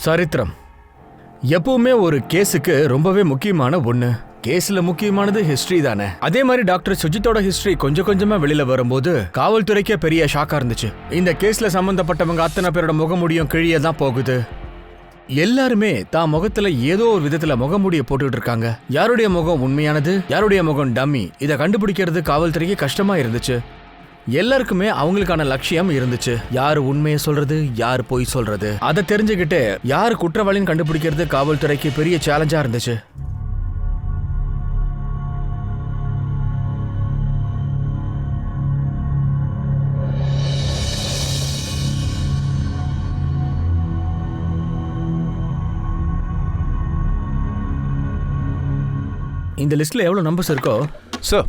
சரித்திரம் எப்பவுமே ஒரு கேஸுக்கு ரொம்பவே முக்கியமான ஒண்ணு. கேஸ்ல முக்கியமானது ஹிஸ்டரி தானே. அதே மாதிரி டாக்டர் சுஜித்தோட ஹிஸ்டரி கொஞ்சம் கொஞ்சமா வெளியில வரும்போது காவல்துறைக்கே பெரிய ஷாக்கா இருந்துச்சு. இந்த கேஸ்ல சம்பந்தப்பட்டவங்க அத்தனை பேரோட முகமுடியும் கிழியே தான் போகுது. எல்லாருமே தான் முகத்துல ஏதோ ஒரு விதத்துல முகமூடிய போட்டுக்கிட்டு இருக்காங்க. யாருடைய முகம் உண்மையானது, யாருடைய முகம் டம்மி, இதை கண்டுபிடிக்கிறது காவல்துறைக்கு கஷ்டமா இருந்துச்சு. எல்லாருக்குமே அவங்களுக்கான லட்சியம் இருந்துச்சு. யாரு உண்மையை சொல்றது, யாரு பொய் சொல்றது, அதை தெரிஞ்சுக்கிட்டு யாரு குற்றவாளின்னு கண்டுபிடிக்கிறது காவல்துறைக்கு பெரிய சேலஞ்சா இருந்துச்சு. இந்த லிஸ்ட்ல எவ்வளவு நம்பர்ஸ் இருக்கோ? சார்,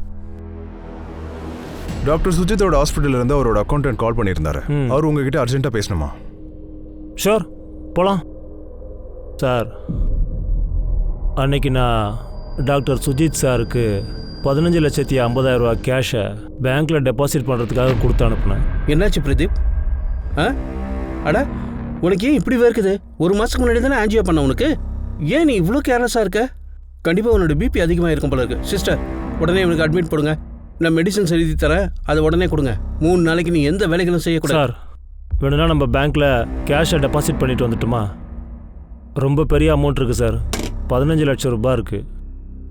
டாக்டர் சுஜித்தோட ஹாஸ்பிட்டல்ல இருந்து அவரோட அக்கௌண்டன்ட் கால் பண்ணியிருந்தாரு. அவர் உங்ககிட்ட அர்ஜென்ட்டா பேசணுமா? ஷோர், போகலாம். சார், அன்னைக்கு நான் டாக்டர் சுஜித் சாருக்கு 15,50,000 ரூபா கேஷை பேங்க்கில் டெபாசிட் பண்ணுறதுக்காக கொடுத்து அனுப்புனேன். என்னாச்சு பிரதீப்? அட, உனக்கு ஏன் இப்படி இருக்குது? ஒரு மாதத்துக்கு முன்னாடி தானே ஆன்ஜியோ பண்ண உனக்கு. ஏன் நீ இவ்வளோ கேர்லெஸ்ஸாக இருக்க? கண்டிப்பாக உன்னோட பிபி அதிகமாக இருக்கும் போல இருக்கு. சிஸ்டர், உடனே இவனுக்கு அட்மிட் போடுங்க. நான் மெடிசன்ஸ் எழுதி தரேன், அதை உடனே கொடுங்க. 3 நாளைக்கு நீ எந்த வேலைகளும் செய்யக்கூடாது. சார், வேணும்னா நம்ம பேங்க்கில் கேஷை டெபாசிட் பண்ணிட்டு வந்துட்டுமா? ரொம்ப பெரிய அமௌண்ட் இருக்குது சார். 15 லட்சம் ரூபாய் இருக்குது.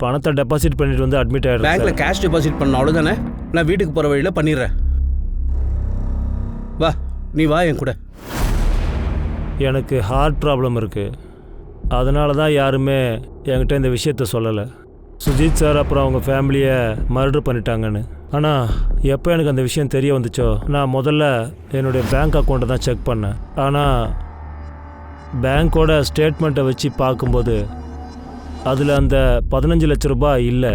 பணத்தை டெபாசிட் பண்ணிட்டு வந்து அட்மிட் ஆகிடுறேன். பேங்க்கில் கேஷ் டெபாசிட் பண்ண அவ்வளோதானே? நான் வீட்டுக்கு போகிற வழியில் பண்ணிடுறேன். வா, நீ வா என் கூட. எனக்கு ஹார்ட் ப்ராப்ளம் இருக்குது. அதனால தான் யாருமே என்கிட்ட இந்த விஷயத்த சொல்லலை. சுஜித் சார் அப்புறம் அவங்க ஃபேமிலியை மர்டர் பண்ணிட்டாங்கன்னு. ஆனால் எப்போ எனக்கு அந்த விஷயம் தெரிய வந்துச்சோ, நான் முதல்ல என்னுடைய பேங்க் அக்கௌண்ட்டை தான் செக் பண்ணேன். ஆனால் பேங்க்கோட ஸ்டேட்மெண்ட்டை வச்சு பார்க்கும்போது அதில் அந்த 15 லட்ச ரூபாய் இல்லை.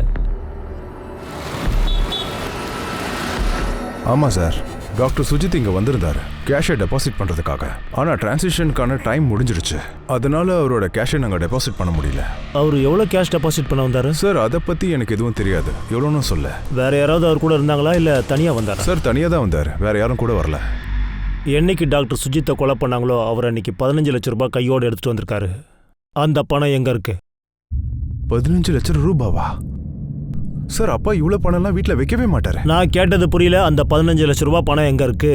ஆமாம் சார், டாக்டர் சுஜித் இங்கே வந்திருந்தாரு கேஷை டெபாசிட் பண்ணுறதுக்காக. ஆனால் டிரான்சாக்ஷனுக்கான டைம் முடிஞ்சிருச்சு. அதனால அவரோட கேஷை நாங்கள் டெபாசிட் பண்ண முடியல. அவர் எவ்வளோ கேஷ் டெபாசிட் பண்ண வந்தார்? சார், அதை பற்றி எனக்கு எதுவும் தெரியாது. எவ்வளோன்னு சொல்ல. வேறு யாராவது அவர் கூட இருந்தாங்களா இல்லை தனியாக வந்தார்? சார், தனியாக தான் வந்தார், வேறு யாரும் கூட வரல. என்னைக்கு டாக்டர் சுஜித்தை கொலை பண்ணாங்களோ அவர் அன்னைக்கு 15 லட்ச ரூபாய் கையோடு எடுத்துகிட்டு வந்திருக்காரு. அந்த பணம் எங்கே இருக்கு? 15 லட்சம் ரூபாவா? சார், அப்பா இவ்வளோ பணம்லாம் வீட்டில் வைக்கவே மாட்டாரு. நான் கேட்டது புரியல. அந்த 15 லட்ச ரூபாய் பணம் எங்கே இருக்கு?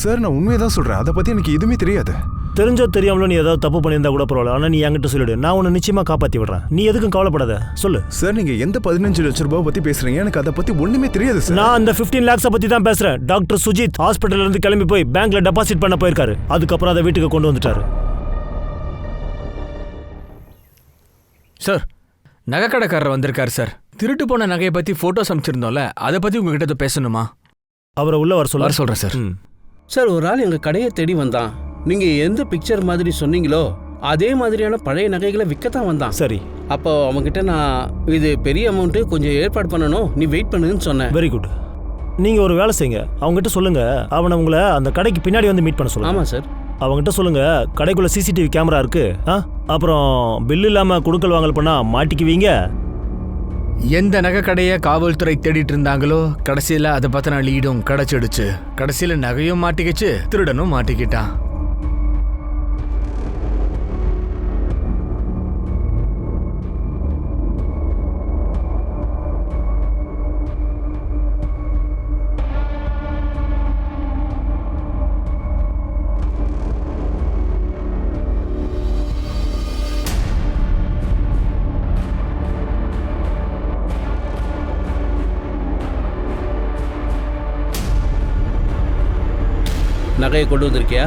சார், நான் உண்மையை தான் சொல்கிறேன். அதை பற்றி எனக்கு எதுவுமே தெரியாது. தெரிஞ்சோ தெரியாமலோ நீ ஏதாவது தப்பு பண்ணியிருந்தா கூட பரவாயில்ல. ஆனால் நீ என்கிட்ட சொல்லிவிடு, நான் உன்னை நிச்சயமாக காப்பாற்றி விடுறேன். நீ எதுக்கும் கவலைப்படாத, சொல்லு. சார், நீங்கள் எந்த 15 லட்ச ரூபாய் பற்றி பேசுகிறீங்க? எனக்கு அதை பற்றி ஒன்றுமே தெரியாது சார். நான் அந்த 15 லேக்ஸை பற்றி தான் பேசுகிறேன். டாக்டர் சுஜித் ஹாஸ்பிட்டல்லேருந்து கிளம்பி போய் பேங்க்கில் டெபாசிட் பண்ண போயிருக்காரு. அதுக்கப்புறம் அதை வீட்டுக்கு கொண்டு வந்துட்டாரு. சார், நகைக்கடைக்காரர் வந்திருக்காரு சார். திருட்டு போன நகையை பற்றி ஃபோட்டோஸ் அனுப்பிச்சிருந்தோம்ல, அதை பற்றி உங்ககிட்ட பேசணுமா? அவரை உள்ள வர சொல்கிறேன் சார். சார், ஒரு ஆள் எங்கள் கடையை தேடி வந்தான். நீங்கள் எந்த பிக்சர் மாதிரி சொன்னீங்களோ அதே மாதிரியான பழைய நகைகளை விற்கத்தான் வந்தான். சரி. அப்போ அவங்ககிட்ட நான் இது பெரிய அமௌண்ட்டு, கொஞ்சம் ஏற்பாடு பண்ணணும், நீ வெயிட் பண்ணுன்னு சொன்னேன். Very good. நீங்கள் ஒரு வேலை செய்யுங்க, அவங்ககிட்ட சொல்லுங்கள் அவனை உங்களை அந்த கடைக்கு பின்னாடி வந்து மீட் பண்ண சொல்லுங்கள். ஆமாம் சார். அவங்ககிட்ட சொல்லுங்கள் கடைக்குள்ளே சிசிடிவி கேமரா இருக்குது. அப்புறம் பில்லு இல்லாமல் கொடுக்கல் வாங்கல் பண்ணால் மாட்டிக்குவீங்க. எந்த நகை கடையை காவல்துறை தேடிட்டு இருந்தாங்களோ கடைசியில் அதை பற்றின லீடும் கிடைச்சிடுச்சு. கடைசியில் நகையும் மாட்டிக்கிச்சு, திருடனும் மாட்டிக்கிட்டான். நகையை கொண்டு வந்திருக்கியா?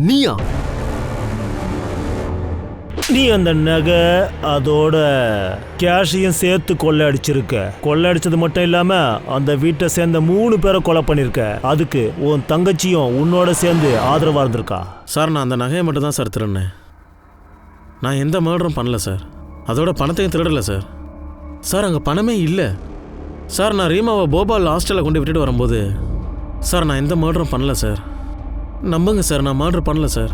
நீயா? நீ அந்த நகை அதோட கேஷையும் சேர்த்து கொள்ளை அடிச்சிருக்க. கொள்ளை அடிச்சது மட்டும் இல்லாம அந்த வீட்டை சேர்ந்த 3 பேரை கொலை பண்ணிருக்க. அதுக்கு உன் தங்கச்சியும் உன்னோட சேர்ந்து ஆதரவா இருந்திருக்கா. சார் நான் அந்த நகையை மட்டும் தான் சார் திருடினேன். நான் எந்த மர்டரும் பண்ணல சார். அதோட பணத்தையும் திருடலை சார். சார் அங்கே பணமே இல்லை சார். நான் ரீமாவை போபால் ஹாஸ்டலில் கொண்டு விட்டுட்டு வரும்போது சார் நான் எந்த மர்டரும் பண்ணல சார். நம்புங்க சார், நான் மர்டர் பண்ணல சார்.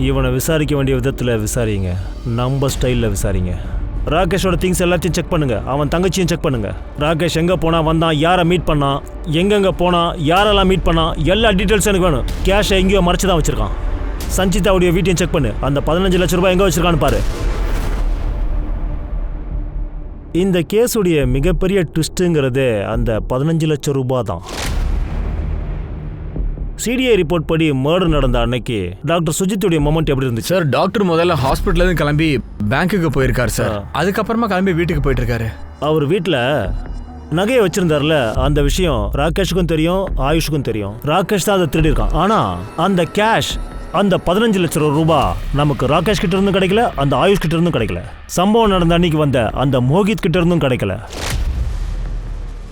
இவனை விசாரிக்க வேண்டிய விதத்தில் விசாரிங்க, நம்ம ஸ்டைலில் விசாரிங்க. ராகேஷோட திங்ஸ் எல்லாத்தையும் செக் பண்ணுங்க, அவன் தங்கச்சியும் செக் பண்ணுங்க. ராகேஷ் எங்கே போனா வந்தான், யாரை மீட் பண்ணான், எங்கெங்கே போனான், யாரெல்லாம் மீட் பண்ணான், எல்லா டீட்டெயில்ஸும் எனக்கு வேணும். கேஷை எங்கேயோ மறைச்சு தான் வச்சிருக்கான். சஞ்சிதாவுடைய வீட்டையும் செக் பண்ணு, அந்த 15 லட்ச ரூபாய் எங்கே வச்சிருக்கான்னு பாரு. இந்த கேஸுடைய மிகப்பெரிய ட்விஸ்ட்டுங்கிறது அந்த 15 லட்சம் ரூபாய் தான். சிடிஐ ரிப்போர்ட் படி மர்டர் நடந்த அன்னைக்கு டாக்டர் சுஜித்துடைய மொமெண்ட் எப்படி இருந்துச்சு? சார் டாக்டர் முதல்ல ஹாஸ்பிட்டல்ல இருந்து கிளம்பி பேங்க்குக்கு போயிருக்காரு சார். அதுக்கப்புறமா கிளம்பி வீட்டுக்கு போயிட்டு இருக்காரு. அவர் வீட்டில் நகையை வச்சிருந்தார்ல, அந்த விஷயம் ராகேஷுக்கும் தெரியும், ஆயுஷுக்கும் தெரியும். ராகேஷ் தான் அதை திருடி இருக்கான். ஆனா அந்த கேஷ், அந்த 15 லட்சம் ரூபாய் நமக்கு ராகேஷ் கிட்ட இருந்தும் கிடைக்கல, அந்த ஆயுஷ் கிட்ட இருந்தும் கிடைக்கல. சம்பவம் நடந்த அன்னைக்கு வந்த அந்த மோகித் கிட்ட இருந்தும் கிடைக்கல.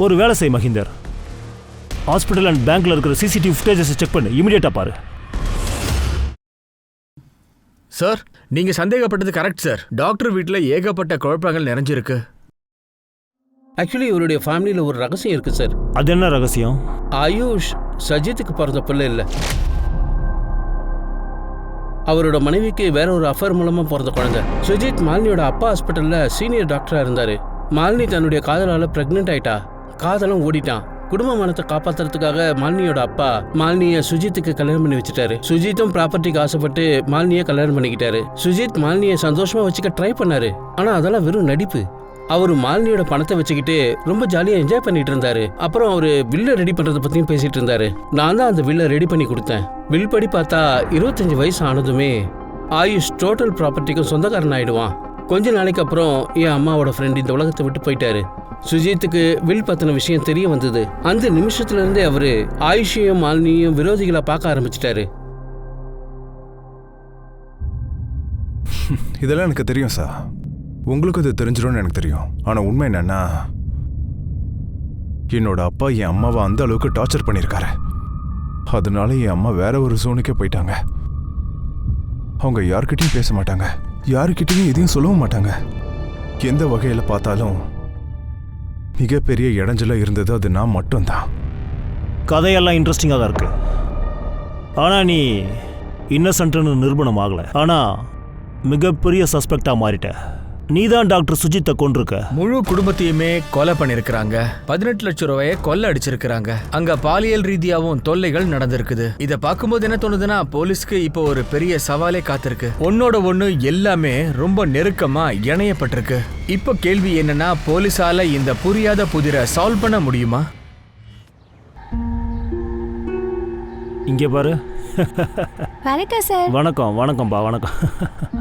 ஒரு வேலை செய் மஹிந்தர், ஹாஸ்பிட்டல் அண்ட் பேங்க்ல இருக்கிற சிசிடிவி ஃபுட்டேஜஸ் செக் பண்ணு, இமிடியேட்டா பாரு. சார் நீங்க சந்தேகப்பட்டது கரெக்ட் சார். டாக்டர் வீட்டில் ஏகப்பட்ட குழப்பங்கள் நிறைஞ்சிருக்கு. ஆக்சுவலி இவருடைய ஃபேமிலியில் ஒரு ரகசியம் இருக்கு சார். அது என்ன ரகசியம்? ஆயுஷ் சஜித்துக்கு பிறந்த பிள்ளை இல்லை, அவரோட மனைவிக்கு வேற ஒரு அஃபேர் மூலமா பிறந்த குழந்தை. சுஜித் மாலினியோட அப்பா ஹாஸ்பிட்டல்ல சீனியர் டாக்டரா இருந்தாரு. மாலினி தன்னுடைய காதலால பிரெக்னென்ட் ஆயிட்டா. காதலும் ஓடிட்டான். குடும்ப மனத்தை காப்பாத்துறதுக்காக மாலினியோட அப்பா மாலினியை சுஜித்துக்கு கல்யாணம் பண்ணி வச்சுட்டாரு. சுஜித்தும் ப்ராப்பர்ட்டிக்கு ஆசைப்பட்டு மாலினியை கல்யாணம் பண்ணிக்கிட்டாரு. சுஜித் மாலினியை சந்தோஷமா வச்சுக்க ட்ரை பண்ணாரு. ஆனா அதெல்லாம் வெறும் நடிப்பு. அவரு மாலினியோட பணத்தை வச்சுக்கிட்டு ரொம்ப ஜாலியா என்ஜாய் பண்ணிட்டு இருந்தாரு. அப்புறம் அவரு வில்ல ரெடி பண்றதை பத்தியும் பேசிட்டு இருந்தாரு. நான் தான் அந்த வில்ல ரெடி பண்ணி கொடுத்தேன். வில் படி பார்த்தா 25 வயசு ஆனதுமே ஆயுஷ் டோட்டல் ப்ராப்பர்ட்டிக்கும் சொந்தக்காரன் ஆயிடுவான். கொஞ்ச நாளைக்கு அப்புறம் என் அம்மாவோட ஃப்ரெண்ட் இந்த உலகத்தை விட்டு போயிட்டாரு. சுஜித்துக்கு வில் பத்தின விஷயம் தெரிய வந்தது. அந்த நிமிஷத்துல இருந்தே அவரு ஆயுஷையும் மாலினியும் விரோதிகளா பார்க்க ஆரம்பிச்சிட்டாரு. இதெல்லாம் எனக்கு தெரியும் சார். உங்களுக்கு அது தெரிஞ்சிடும்னு எனக்கு தெரியும். ஆனா உண்மை என்னன்னா, என்னோட அப்பா என் அம்மாவை அந்த அளவுக்கு டார்ச்சர் பண்ணியிருக்காரு. அதனால என் அம்மா வேற ஒரு ஜோனுக்கே போயிட்டாங்க. அவங்க யார்கிட்டையும் பேச மாட்டாங்க, யாருக்கிட்டையும் எதையும் சொல்லவும் மாட்டாங்க. எந்த வகையில பார்த்தாலும் மிகப்பெரிய இடைஞ்சலா இருந்தது அது நான் மட்டும்தான். கதையெல்லாம் இன்ட்ரெஸ்டிங்காக தான் இருக்கு. ஆனா நீ இன்னசென்ட்னு நிரூபணம் ஆகல. ஆனா மிகப்பெரிய சஸ்பெக்டா மாறிட்ட. நீதான் டாக்டர் சுஜித்தை கொண்டிருக்க. முழு குடும்பத்தையுமே கொலை பண்ணிருக்கிறாங்க. 18 லட்சம் ரூபாயை கொள்ளை அடிச்சிருக்கிறாங்க. அங்க பாலியல் ரீதியாவும் தொல்லைகள் நடந்திருக்குது. இத பார்க்கும்போது என்ன தோணுதுன்னா, போலீஸ்க்கு இப்போ ஒரு பெரிய சவாலே காத்திருக்கு. ஒன்னோட ஒண்ணு எல்லாமே ரொம்ப நெருக்கமா இணையப்பட்டிருக்கு. இப்போ கேள்வி என்னன்னா, போலீஸால இந்த புரியாத புதிரை சால்வ் பண்ண முடியுமா? இங்கே பாரு. வணக்கம் சார். வணக்கம். வணக்கம்பா. வணக்கம்.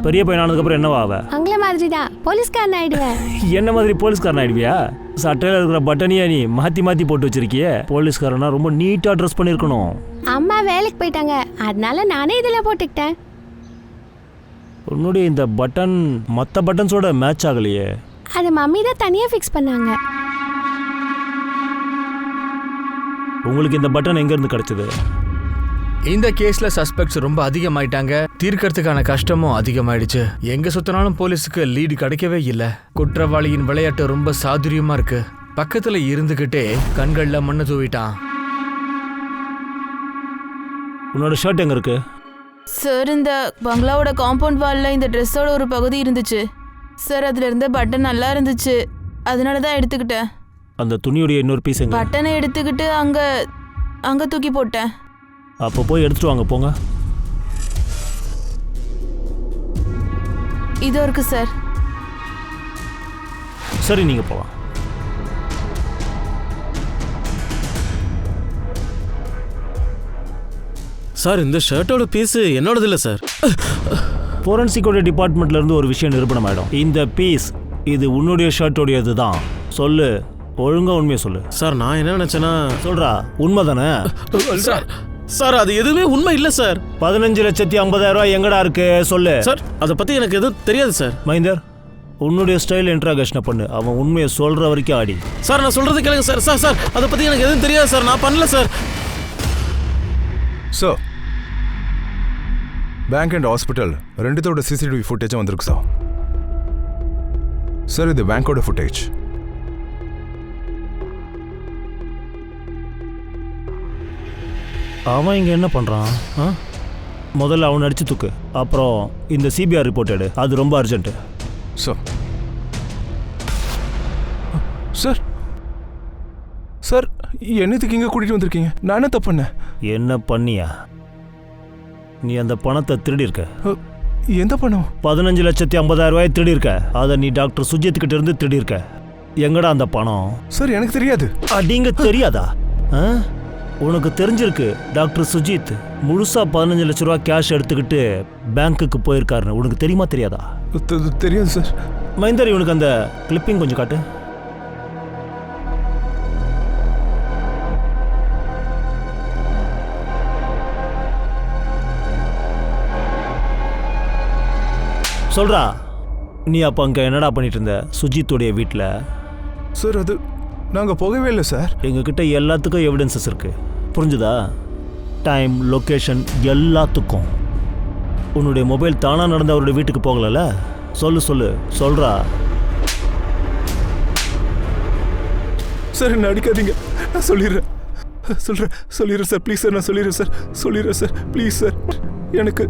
பெரிய பையன் ஆனதுக்கப்புறம் என்னவா ஆவ? உங்களை மாதிரி தான் போலீஸ்காரன் ஆயிடுவேன். என்ன மாதிரி போலீஸ்காரன் ஆயிடுவியா? சட்டையில் இருக்கிற பட்டனியா நீ மாற்றி மாற்றி போட்டு வச்சிருக்கிய. போலீஸ்காரனா ரொம்ப நீட்டாக ட்ரெஸ் பண்ணியிருக்கணும். அம்மா வேலைக்கு போயிட்டாங்க, அதனால நானே இதில் போட்டுக்கிட்டேன். உன்னுடைய இந்த பட்டன் மற்ற பட்டன்ஸோட மேட்ச் ஆகலையே. அது மம்மி தான் தனியாக ஃபிக்ஸ் பண்ணாங்க. உங்களுக்கு இந்த பட்டன் எங்கேருந்து கிடைச்சது? இந்த கேஸ்ல சஸ்பெக்ட்ஸ் ரொம்ப அதிகமாயிட்டாங்க. தீர்க்கறதுக்கான கஷ்டமும் அதிகமாயிடுச்சு. எங்க சுத்தினாலும் போலீஸுக்கு லீடு கிடைக்கவே இல்லை. குற்றவாளியின் விளையாட்டு ரொம்ப சாதுரியமா இருக்கு. பக்கத்துல இருந்துகிட்டே கண்கள்ல மண்ணு தூவிட்டான். உன்னோட ஷர்ட் எங்க இருக்கு? சார் இந்த பங்களாவோட காம்பவுண்ட் வால்ல இந்த ட்ரெஸ்ஸோட ஒரு பகுதி இருந்துச்சு சார். அதுல இருந்த பட்டன் நல்லா இருந்துச்சு, அதனால தான் எடுத்துக்கிட்டேன். அந்த துணியுடைய இன்னொரு பீஸ் எங்க? பட்டனை எடுத்துக்கிட்டு அங்க தூக்கி போட்டேன். அப்போ போய் எடுத்துட்டு வாங்க, போங்க. இதோ இருக்கு சார். சரி, நீங்க போலாம். சார் இந்த ஷர்ட்டோட பீஸு என்னோடது இல்லை சார். ஃபோரன்சிக்கோட டிபார்ட்மெண்ட்ல இருந்து ஒரு விஷயம் நிரூபணம் ஆயிடும். இந்த பீஸ் இது உன்னுடைய ஷர்ட்டோடையது தான். சொல்லு, ஒழுங்கா உண்மையை சொல்லு. சார் நான் என்ன நினைச்சேன்னா, சொல்றா, உண்மை தானே? சார் சார் அது எதுவுமே உண்மை இல்லை சார். 15,50,000 ரூபாய் எங்கடா இருக்கு சொல்லு. சார் அதை பற்றி எனக்கு எதுவும் தெரியாது சார். மகேந்தர், உன்னுடைய ஸ்டைல் இன்ட்ராகேஷனை பண்ணு. அவன் உண்மையை சொல்ற வரைக்கும் ஆடி. சார் நான் சொல்றது கேளுங்க சார். சார் சார் அதை பற்றி எனக்கு எதுவும் தெரியாது சார். நான் பண்ணல sir. Sir, bank and hospital ரெண்டுத்தோட சிசிடிவி ஃபுட்டேஜும் வந்திருக்கு சார். சார் இது பேங்கோட ஃபுட்டேஜ். அவன் இங்கே என்ன பண்ணுறான்? முதல்ல அவனை அடிச்சு தூக்கு. அப்புறம் இந்த சிபிஆர் ரிப்போர்ட் எடு. அது ரொம்ப அர்ஜென்ட்டு. சார் சார் சார் என்னத்துக்கு இங்கே கூட்டிகிட்டு வந்திருக்கீங்க? நான் என்ன தப்பு பண்ணேன்? என்ன பண்ணியா? நீ அந்த பணத்தை திருடி இருக்க. எந்த பணம்? 15,50,000 ரூபாய் திருடி இருக்க. அதை நீ டாக்டர் சுஜித் கிட்ட இருந்து திருடி இருக்க. எங்கடா அந்த பணம்? சார் எனக்கு தெரியாது. அடிங்க தெரியாதா? உனக்கு தெரிஞ்சிருக்கு டாக்டர் சுஜித் முழுசா 15 லட்ச ரூபா கேஷ் எடுத்துக்கிட்டு பேங்க்குக்கு போயிருக்காருன்னு. உனக்கு தெரியுமா தெரியாதா? தெரியாது சார். மகேந்தர், இவனுக்கு அந்த கிளிப்பிங் கொஞ்சம் காட்டு. சொல்றா, நீ அப்போ அங்கே என்னடா பண்ணிட்டு இருந்த சுஜித்துடைய வீட்டில்? சார் அது நாங்கள் போகவே இல்லை சார். எங்ககிட்ட எல்லாத்துக்கும் எவிடன்சஸ் இருக்கு, புரிஞ்சுதா? டைம், லொக்கேஷன் எல்லாத்துக்கும். உன்னுடைய மொபைல் தானாக நடந்து அவருடைய வீட்டுக்கு போகலல்ல? சொல்லு சொல்றா. சார் என்ன அடிக்காதீங்க, நான் சொல்லிடுறேன் சார். ப்ளீஸ் சார், நான் சொல்லிடுறேன் சார். ப்ளீஸ் சார், எனக்கு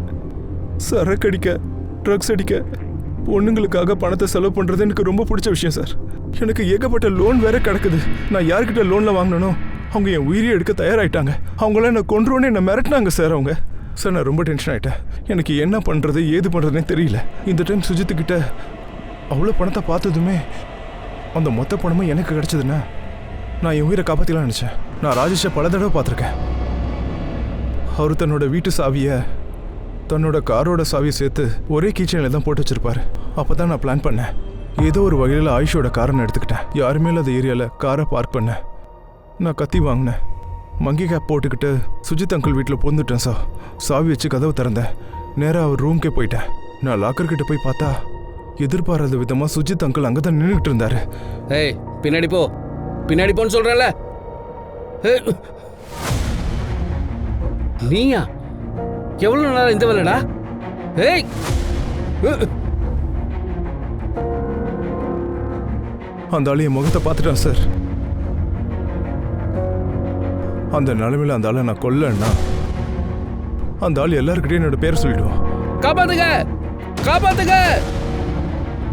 சரக்கு அடிக்க, ட்ரக்ஸ் அடிக்க, பொண்ணுங்களுக்காக பணத்தை செலவு பண்ணுறது எனக்கு ரொம்ப பிடிச்ச விஷயம் சார். எனக்கு ஏகப்பட்ட லோன் வேற கிடக்குது. நான் யார்கிட்ட லோனில் வாங்கினோ அவங்க என் உயிரியை எடுக்க தயாராகிட்டாங்க. அவங்கள என்னை கொன்றுவோன்னு என்னை மிரட்டினாங்க சார் அவங்க. சார் நான் ரொம்ப டென்ஷன் ஆகிட்டேன். எனக்கு என்ன பண்ணுறது ஏது பண்ணுறதுனே தெரியல. இந்த டைம் சுஜித்துக்கிட்ட அவ்வளோ பணத்தை பார்த்ததுமே அந்த மொத்த பணமும் எனக்கு கிடச்சதுன்னா நான் என் உயிரை காப்பாற்றிலாம் நினச்சேன். நான் ராஜேஷை பல தடவை பார்த்துருக்கேன். அவர் தன்னோட வீட்டு சாவியை தன்னோட காரோட சாவியை சேர்த்து ஒரே கீச்சனில் தான் போட்டு வச்சிருப்பாரு. அப்போ தான் நான் பிளான் பண்ணேன். ஏதோ ஒரு வகையில் ஆயுஷோட காரை எடுத்துக்கிட்டேன். யாருமே இல்லாத ஏரியாவில் காரை பார்க் பண்ணேன். நான் கத்தி வாங்கினேன். மங்கி கேப் போட்டுக்கிட்டு சுஜித் அங்கிள் வீட்டில் பொந்துட்டேன் சார். சாவி வச்சு கதவை திறந்தேன். நேராக அவர் ரூம்க்கே போயிட்டேன். நான் லாக்கர்கிட்ட போய் பார்த்தா எதிர்பாராத விதமாக சுஜித் அங்கிள் அங்கே தான் நின்றுக்கிட்டு இருந்தாரு. ஏய், பின்னாடி போன்னு சொல்கிறேன்ல. நீயா? எவ்வளோ நாளா இந்த வேலைடா? ஏய், அந்த ஆள் என் முகத்தை பார்த்துட்டான் சார். அந்த நிலைமையில அந்த ஆளை நான் கொல்லன்னா அந்த ஆள் எல்லாருக்கிட்டையும் என்னோட பேரை சொல்லிடுவான். காப்பாத்துங்க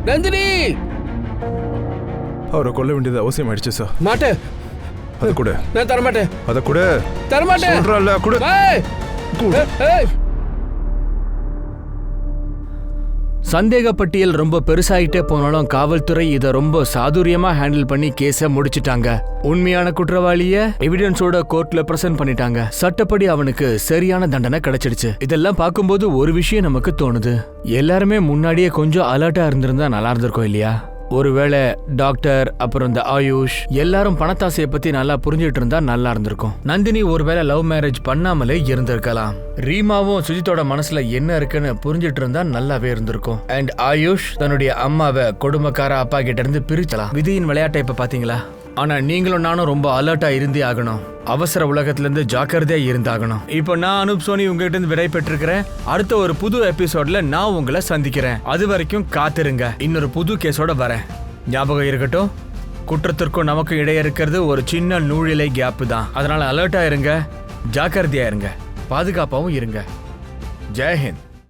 நந்தினி! அவரை கொல்ல வேண்டியது அவசியம் ஆயிடுச்சு சார். மாட்டேன். அதை கூட நான் தரமாட்டேன். அதை கூட தரமாட்டேன். சொல்றல்ல கூட. சந்தேக பட்டியல் ரொம்ப பெருசாயிட்டே போனாலும் காவல்துறை இதை ரொம்ப சாதுரியமா ஹேண்டில் பண்ணி கேஸை முடிச்சிட்டாங்க. உண்மையான குற்றவாளிய எவிடன்ஸோட கோர்ட்ல பிரசன்ட் பண்ணிட்டாங்க. சட்டப்படி அவனுக்கு சரியான தண்டனை கிடைச்சிடுச்சு. இதெல்லாம் பார்க்கும்போது ஒரு விஷயம் நமக்கு தோணுது. எல்லாருமே முன்னாடியே கொஞ்சம் அலர்ட்டா இருந்திருந்தா நல்லா இருந்திருக்கும் இல்லையா? ஒருவேளை டாக்டர் அப்புறம் இந்த ஆயுஷ் எல்லாரும் பணத்தாசையை பத்தி நல்லா புரிஞ்சுட்டு இருந்தா நல்லா இருந்திருக்கும். நந்தினி ஒருவேளை லவ் மேரேஜ் பண்ணாமலே இருந்திருக்கலாம். ரீமாவும் சுஜித்தோட மனசுல என்ன இருக்குன்னு புரிஞ்சுட்டு இருந்தா நல்லாவே இருந்திருக்கும். அண்ட் ஆயுஷ் தன்னுடைய அம்மாவை கொடுமைக்கார அப்பா கிட்ட இருந்து பிரிச்சலாம். விதியின் விளையாட்டை இப்ப பாத்தீங்களா? ஆனா நீங்களும் நானும் ரொம்ப அலர்ட்டா இருந்தே ஆகணும். அவசர உலகத்துல இருந்து ஜாக்கிரதையா இருந்தாகணும். இப்போ நான் அனுப் சோனி உங்ககிட்ட இருந்து விடை பெற்றிருக்கிறேன். அடுத்த ஒரு புது எபிசோட்ல நான் உங்களை சந்திக்கிறேன். அது வரைக்கும் காத்திருங்க. இன்னொரு புது கேஸோட வரேன். ஞாபகம் இருக்கட்டும், குற்றத்திற்கும் நமக்கும் இடையே இருக்கிறது ஒரு சின்ன நூழிலை கேப் தான். அதனால அலர்ட்டா இருங்க, ஜாக்கிரதையா இருங்க, பாதுகாப்பாவும் இருங்க. ஜெய்ஹிந்த்.